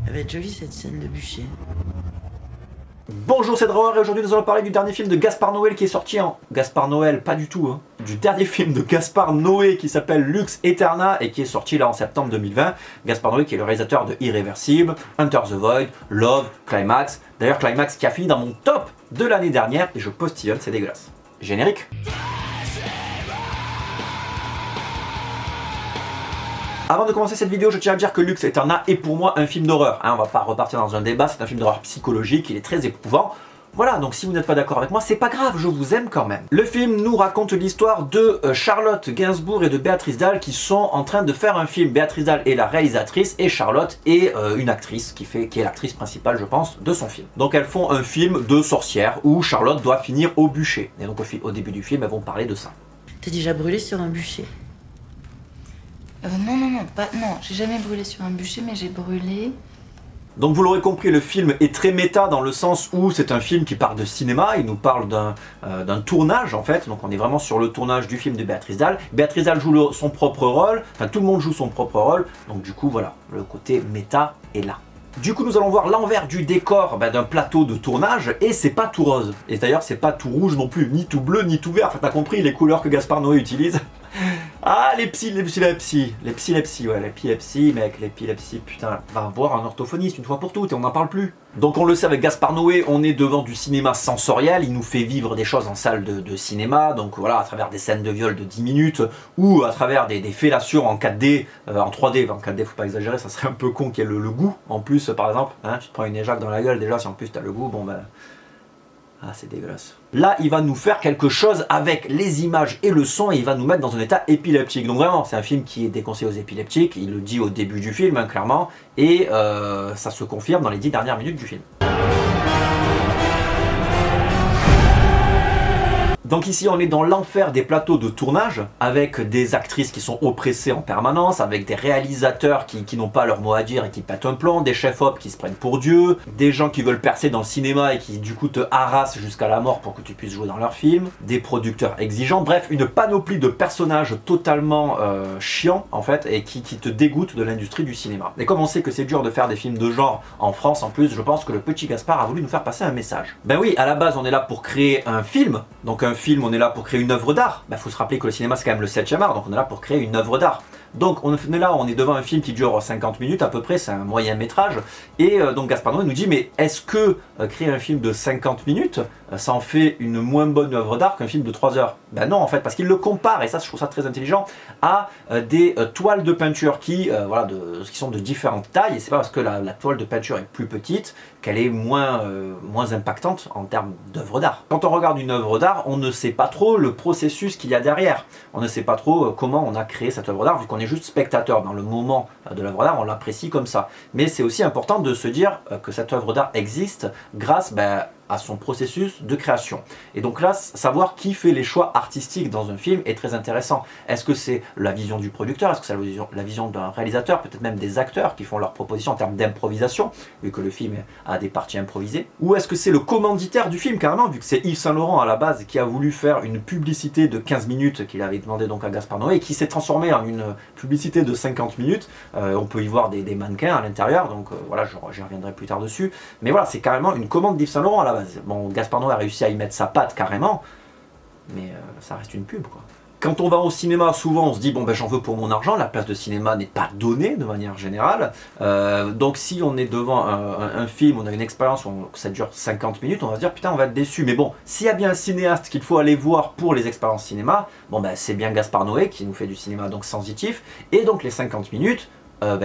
Elle va être jolie cette scène de bûcher. Bonjour, c'est Drawer et aujourd'hui nous allons parler du dernier film de Gaspard Noé qui est sorti en... Gaspard Noël, pas du tout, hein. Du dernier film de Gaspard Noé qui s'appelle Lux Aeterna et qui est sorti là en septembre 2020. Gaspard Noé qui est le réalisateur de Irréversible, Enter the Void, Love, Climax. D'ailleurs Climax qui a fini dans mon top de l'année dernière et je postillonne, c'est dégueulasse. Générique. Avant de commencer cette vidéo, je tiens à dire que Lux Aeterna est pour moi un film d'horreur. On va pas repartir dans un débat, c'est un film d'horreur psychologique, il est très éprouvant. Voilà, donc si vous n'êtes pas d'accord avec moi, c'est pas grave, je vous aime quand même. Le film nous raconte l'histoire de Charlotte Gainsbourg et de Béatrice Dalle qui sont en train de faire un film. Béatrice Dalle est la réalisatrice et Charlotte est une actrice qui est l'actrice principale, je pense, de son film. Donc elles font un film de sorcière où Charlotte doit finir au bûcher. Et donc au début du film, elles vont parler de ça. T'es déjà brûlé sur un bûcher? Non, j'ai jamais brûlé sur un bûcher, mais j'ai brûlé... Donc vous l'aurez compris, le film est très méta dans le sens où c'est un film qui parle de cinéma, il nous parle d'un tournage en fait, donc on est vraiment sur le tournage du film de Béatrice Dalle. Béatrice Dalle joue son propre rôle, enfin tout le monde joue son propre rôle, donc du coup voilà, le côté méta est là. Du coup nous allons voir l'envers du décor d'un plateau de tournage et c'est pas tout rose. Et d'ailleurs c'est pas tout rouge non plus, ni tout bleu, ni tout vert, enfin t'as compris les couleurs que Gaspard Noé utilise. Ah l'épilepsie, mec, l'épilepsie, putain, va voir un orthophoniste une fois pour toutes et on n'en parle plus. Donc on le sait avec Gaspard Noé, on est devant du cinéma sensoriel, il nous fait vivre des choses en salle de cinéma, donc voilà, à travers des scènes de viol de 10 minutes, ou à travers des fellations en 4D, en 3D, en 4D faut pas exagérer, ça serait un peu con qu'il y ait le goût, en plus par exemple, hein, tu te prends une éjac dans la gueule déjà, si en plus t'as le goût, bon ben... Ah, c'est dégueulasse. Là, il va nous faire quelque chose avec les images et le son et il va nous mettre dans un état épileptique. Donc vraiment, c'est un film qui est déconseillé aux épileptiques, il le dit au début du film, hein, clairement, et ça se confirme dans les 10 dernières minutes du film. Donc ici on est dans l'enfer des plateaux de tournage, avec des actrices qui sont oppressées en permanence, avec des réalisateurs qui n'ont pas leur mot à dire et qui pètent un plomb, des chefs-op qui se prennent pour Dieu, des gens qui veulent percer dans le cinéma et qui du coup te harassent jusqu'à la mort pour que tu puisses jouer dans leur film, des producteurs exigeants, bref une panoplie de personnages totalement chiants en fait et qui te dégoûtent de l'industrie du cinéma. Et comme on sait que c'est dur de faire des films de genre en France en plus, je pense que le petit Gaspard a voulu nous faire passer un message. Ben oui, à la base on est là pour créer un film, donc un film, on est là pour créer une œuvre d'art. Il faut se rappeler que le cinéma c'est quand même le 7e art, donc on est là pour créer une œuvre d'art. Donc on est là, on est devant un film qui dure 50 minutes à peu près, c'est un moyen métrage, et donc Gaspard Noé nous dit mais est-ce que créer un film de 50 minutes, ça en fait une moins bonne œuvre d'art qu'un film de 3 heures? Ben non en fait, parce qu'il le compare, et ça je trouve ça très intelligent, à des toiles de peinture qui sont de différentes tailles, et c'est pas parce que la toile de peinture est plus petite qu'elle est moins impactante en termes d'œuvre d'art. Quand on regarde une œuvre d'art, on ne sait pas trop le processus qu'il y a derrière, on ne sait pas trop comment on a créé cette œuvre d'art, vu qu'on est juste spectateur dans le moment de l'œuvre d'art, on l'apprécie comme ça. Mais c'est aussi important de se dire que cette œuvre d'art existe grâce à son processus de création. Et donc là, savoir qui fait les choix artistiques dans un film est très intéressant. Est-ce que c'est la vision du producteur? Est-ce que c'est la vision d'un réalisateur? Peut-être même des acteurs qui font leurs propositions en termes d'improvisation, vu que le film a des parties improvisées? Ou est-ce que c'est le commanditaire du film, carrément, vu que c'est Yves Saint Laurent à la base qui a voulu faire une publicité de 15 minutes qu'il avait demandé donc à Gaspard Noé et qui s'est transformée en une publicité de 50 minutes. On peut y voir des mannequins à l'intérieur, donc voilà, j'y reviendrai plus tard dessus. Mais voilà, c'est carrément une commande d'Yves Saint Laurent à la base. Bon, Gaspard Noé a réussi à y mettre sa patte carrément, mais ça reste une pub quoi. Quand on va au cinéma, souvent on se dit bon ben j'en veux pour mon argent, la place de cinéma n'est pas donnée de manière générale, donc si on est devant un film, on a une expérience où ça dure 50 minutes, on va se dire putain on va être déçu, mais bon, s'il y a bien un cinéaste qu'il faut aller voir pour les expériences cinéma, bon ben c'est bien Gaspard Noé qui nous fait du cinéma donc sensitif, et donc les 50 minutes,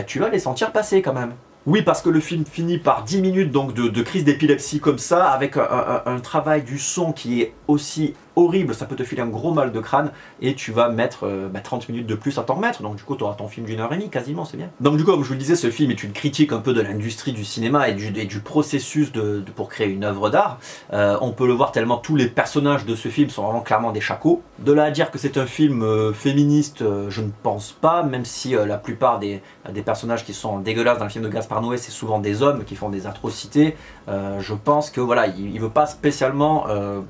tu vas les sentir passer quand même. Oui, parce que le film finit par 10 minutes donc de crise d'épilepsie comme ça, avec un travail du son qui est aussi horrible, ça peut te filer un gros mal de crâne, et tu vas mettre 30 minutes de plus à t'en remettre, donc du coup tu auras ton film d'1h30 quasiment, c'est bien. Donc du coup, comme je vous le disais, ce film est une critique un peu de l'industrie du cinéma et du processus pour créer une œuvre d'art. On peut le voir tellement tous les personnages de ce film sont vraiment clairement des chacos. De là à dire que c'est un film féministe, je ne pense pas, même si la plupart des personnages qui sont dégueulasses dans le film de Gaspard Noé, c'est souvent des hommes qui font des atrocités. Je pense que voilà, il veut pas spécialement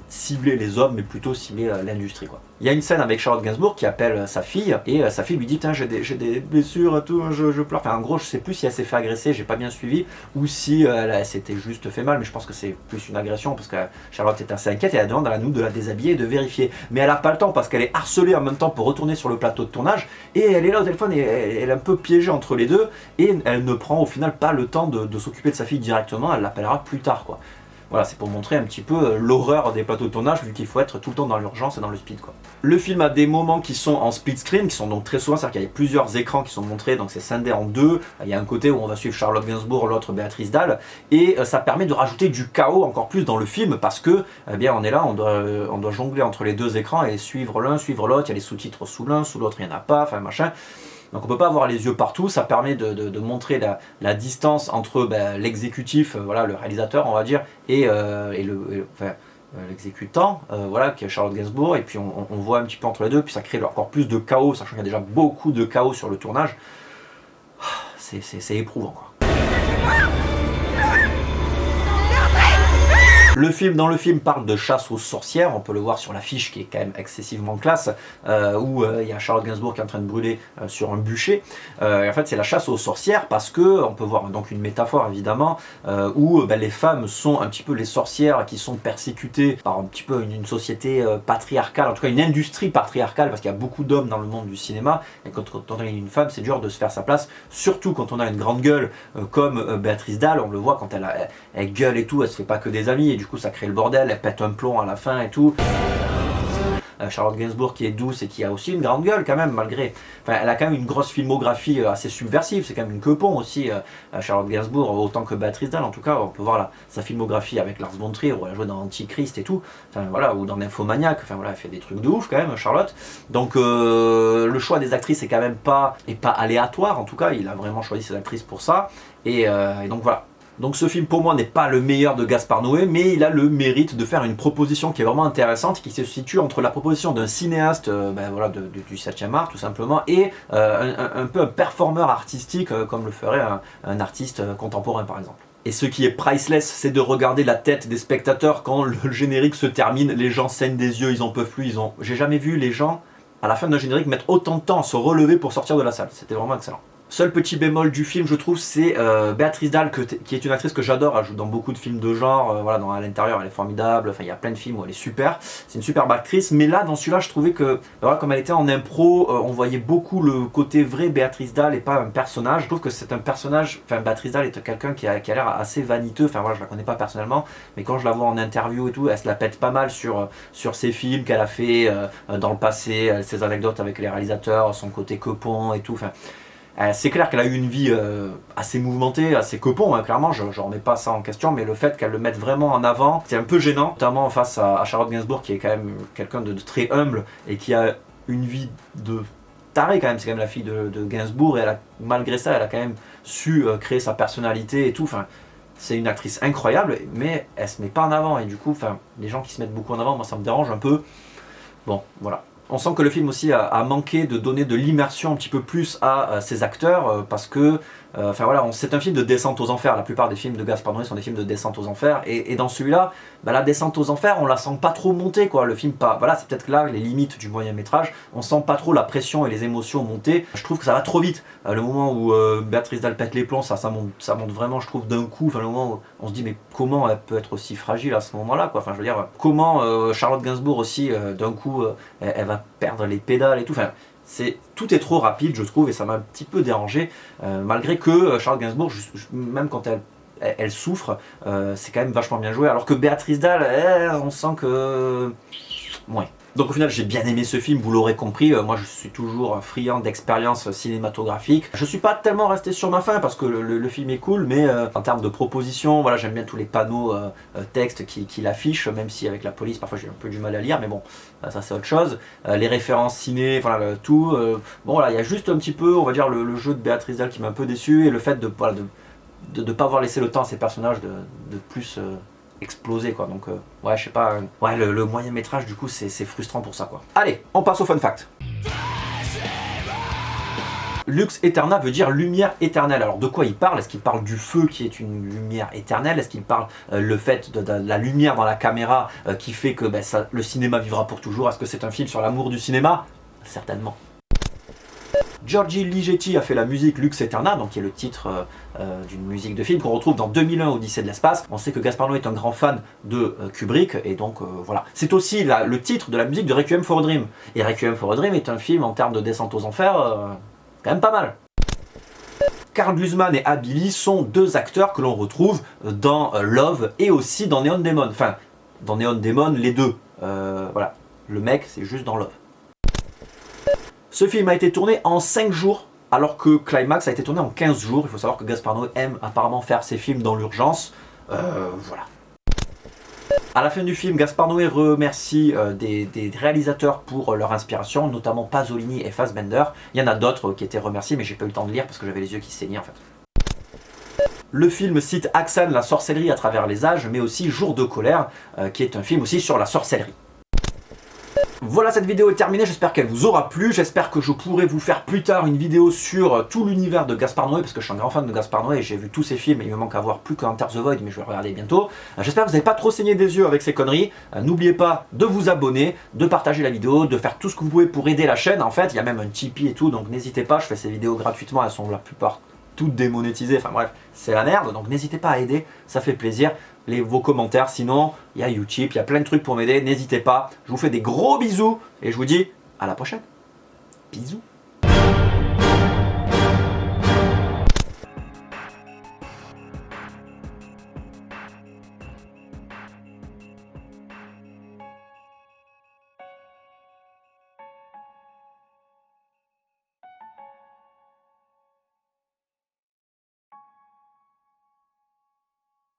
cibler les hommes, mais plutôt ciblé l'industrie, quoi. Il y a une scène avec Charlotte Gainsbourg qui appelle sa fille, et sa fille lui dit, putain, j'ai des blessures et tout, je pleure. Enfin, en gros, je sais plus si elle s'est fait agresser, j'ai pas bien suivi, ou si elle s'était juste fait mal, mais je pense que c'est plus une agression, parce que Charlotte est assez inquiète, et elle demande à la nounou de la déshabiller et de vérifier. Mais elle a pas le temps, parce qu'elle est harcelée en même temps pour retourner sur le plateau de tournage, et elle est là au téléphone, et elle est un peu piégée entre les deux, et elle ne prend au final pas le temps de s'occuper de sa fille directement, elle l'appellera plus tard, quoi. Voilà, c'est pour montrer un petit peu l'horreur des plateaux de tournage, vu qu'il faut être tout le temps dans l'urgence et dans le speed, quoi. Le film a des moments qui sont en split screen, qui sont donc très souvent, c'est-à-dire qu'il y a plusieurs écrans qui sont montrés, donc c'est scindé en deux. Il y a un côté où on va suivre Charlotte Gainsbourg, l'autre Béatrice Dalle, et ça permet de rajouter du chaos encore plus dans le film, parce que, eh bien, on est là, on doit jongler entre les deux écrans et suivre l'un, suivre l'autre. Il y a les sous-titres sous l'un, sous l'autre il n'y en a pas, enfin machin. Donc on peut pas avoir les yeux partout, ça permet de montrer la distance entre l'exécutif, voilà, le réalisateur on va dire, et l'exécutant, voilà, qui est Charlotte Gainsbourg, et puis on voit un petit peu entre les deux, puis ça crée encore plus de chaos, sachant qu'il y a déjà beaucoup de chaos sur le tournage. C'est éprouvant, quoi. Dans le film parle de chasse aux sorcières, on peut le voir sur l'affiche qui est quand même excessivement classe, où il y a Charlotte Gainsbourg qui est en train de brûler sur un bûcher. En fait c'est la chasse aux sorcières parce que, on peut voir donc une métaphore évidemment, où les femmes sont un petit peu les sorcières qui sont persécutées par un petit peu une société patriarcale, en tout cas une industrie patriarcale, parce qu'il y a beaucoup d'hommes dans le monde du cinéma, et quand on est une femme c'est dur de se faire sa place, surtout quand on a une grande gueule comme Béatrice Dalle, on le voit quand elle gueule et tout, elle se fait pas que des amis, et du coup ça crée le bordel, elle pète un plomb à la fin et tout. Charlotte Gainsbourg qui est douce et qui a aussi une grande gueule quand même, malgré. Enfin, elle a quand même une grosse filmographie assez subversive, c'est quand même une queupon aussi, Charlotte Gainsbourg, autant que Béatrice Dalle en tout cas. On peut voir sa filmographie avec Lars von Trier, où elle a joué dans Antichrist et tout, enfin voilà, ou dans Nymphomaniac, enfin voilà, elle fait des trucs de ouf quand même, Charlotte. Donc le choix des actrices est quand même pas aléatoire, en tout cas, il a vraiment choisi ses actrices pour ça, et donc voilà. Donc ce film pour moi n'est pas le meilleur de Gaspard Noé, mais il a le mérite de faire une proposition qui est vraiment intéressante, qui se situe entre la proposition d'un cinéaste voilà, du 7e art tout simplement, et un peu un performeur artistique comme le ferait un artiste contemporain par exemple. Et ce qui est priceless, c'est de regarder la tête des spectateurs quand le générique se termine, les gens saignent des yeux, ils en peuvent plus, J'ai jamais vu les gens, à la fin d'un générique, mettre autant de temps à se relever pour sortir de la salle, c'était vraiment excellent. Seul petit bémol du film, je trouve, c'est Béatrice Dalle, qui est une actrice que j'adore. Elle joue dans beaucoup de films de genre. Voilà, dans À l'intérieur, elle est formidable. Enfin, il y a plein de films où elle est super. C'est une superbe actrice. Mais là, dans celui-là, je trouvais que, voilà, comme elle était en impro, on voyait beaucoup le côté vrai Béatrice Dalle et pas un personnage. Je trouve que c'est un personnage. Enfin, Béatrice Dalle est quelqu'un qui a l'air assez vaniteux. Enfin, voilà, je la connais pas personnellement, mais quand je la vois en interview et tout, elle se la pète pas mal sur ses films qu'elle a fait dans le passé, ses anecdotes avec les réalisateurs, son côté quepon et tout. Enfin. C'est clair qu'elle a eu une vie assez mouvementée, assez quepon, hein, clairement, je remets pas ça en question, mais le fait qu'elle le mette vraiment en avant, c'est un peu gênant, notamment face à Charlotte Gainsbourg, qui est quand même quelqu'un de très humble et qui a une vie de taré quand même, c'est quand même la fille de Gainsbourg, et malgré ça, elle a quand même su créer sa personnalité et tout, enfin, c'est une actrice incroyable, mais elle se met pas en avant, et du coup, enfin, les gens qui se mettent beaucoup en avant, moi ça me dérange un peu, bon, voilà. On sent que le film aussi a manqué de donner de l'immersion un petit peu plus à ses acteurs, parce que enfin voilà, c'est un film de descente aux enfers. La plupart des films de Gaspard Noé sont des films de descente aux enfers, et dans celui-là, la descente aux enfers, on la sent pas trop monter, quoi. Le film, voilà, c'est peut-être là les limites du moyen métrage. On sent pas trop la pression et les émotions monter. Je trouve que ça va trop vite. Le moment où Béatrice Dalle pète les plombs, ça monte vraiment, je trouve, d'un coup. Enfin, le moment où on se dit, mais comment elle peut être aussi fragile à ce moment-là, quoi. Enfin, je veux dire, comment Charlotte Gainsbourg aussi, d'un coup, elle va perdre les pédales et tout. Enfin, tout est trop rapide, je trouve, et ça m'a un petit peu dérangé, malgré que Charlotte Gainsbourg, même quand elle souffre, c'est quand même vachement bien joué, alors que Béatrice Dalle, on sent que... Ouais. Donc au final j'ai bien aimé ce film, vous l'aurez compris, moi je suis toujours friand d'expériences cinématographiques. Je suis pas tellement resté sur ma faim parce que le film est cool, mais en termes de propositions, voilà, j'aime bien tous les panneaux textes qu'il affiche, même si avec la police parfois j'ai un peu du mal à lire, mais bon, ça c'est autre chose. Les références ciné, voilà, tout. Bon voilà, il y a juste un petit peu, on va dire, le jeu de Béatrice Dalle qui m'a un peu déçu, et le fait de ne pas avoir laissé le temps à ces personnages de plus... exploser, quoi. Donc ouais, je sais pas, ouais, le moyen métrage du coup c'est frustrant pour ça, quoi. Allez, on passe au fun fact. Lux Aeterna veut dire lumière éternelle. Alors de quoi il parle? Est-ce qu'il parle du feu qui est une lumière éternelle? Est-ce qu'il parle le fait de la lumière dans la caméra qui fait que le cinéma vivra pour toujours? Est-ce que c'est un film sur l'amour du cinéma? Certainement. Giorgi Ligeti a fait la musique Lux Aeterna, donc qui est le titre d'une musique de film qu'on retrouve dans 2001 Odyssée de l'espace. On sait que Gaspar Noé est un grand fan de Kubrick, et donc voilà. C'est aussi le titre de la musique de Requiem for a Dream. Et Requiem for a Dream est un film en termes de descente aux enfers, quand même pas mal. Karl Glusman et Abili sont deux acteurs que l'on retrouve dans Love et aussi dans Neon Demon. Enfin, dans Neon Demon, les deux. Voilà. Le mec, c'est juste dans Love. Ce film a été tourné en 5 jours, alors que Climax a été tourné en 15 jours. Il faut savoir que Gaspar Noé aime apparemment faire ses films dans l'urgence. Voilà. À la fin du film, Gaspar Noé remercie des réalisateurs pour leur inspiration, notamment Pasolini et Fassbender. Il y en a d'autres qui étaient remerciés, mais j'ai pas eu le temps de lire parce que j'avais les yeux qui saignaient en fait. Le film cite Axane, la sorcellerie à travers les âges, mais aussi Jour de colère, qui est un film aussi sur la sorcellerie. Voilà, cette vidéo est terminée, j'espère qu'elle vous aura plu, j'espère que je pourrai vous faire plus tard une vidéo sur tout l'univers de Gaspar Noé, parce que je suis un grand fan de Gaspar Noé et j'ai vu tous ses films et il me manque à voir plus qu'Enter the Void, mais je vais le regarder bientôt. J'espère que vous n'avez pas trop saigné des yeux avec ces conneries, n'oubliez pas de vous abonner, de partager la vidéo, de faire tout ce que vous pouvez pour aider la chaîne, en fait, il y a même un Tipeee et tout, donc n'hésitez pas, je fais ces vidéos gratuitement, elles sont la plupart toutes démonétisées, enfin bref, c'est la merde, donc n'hésitez pas à aider, ça fait plaisir. Vos commentaires, sinon il y a Utip, il y a plein de trucs pour m'aider, n'hésitez pas, je vous fais des gros bisous et je vous dis à la prochaine. Bisous.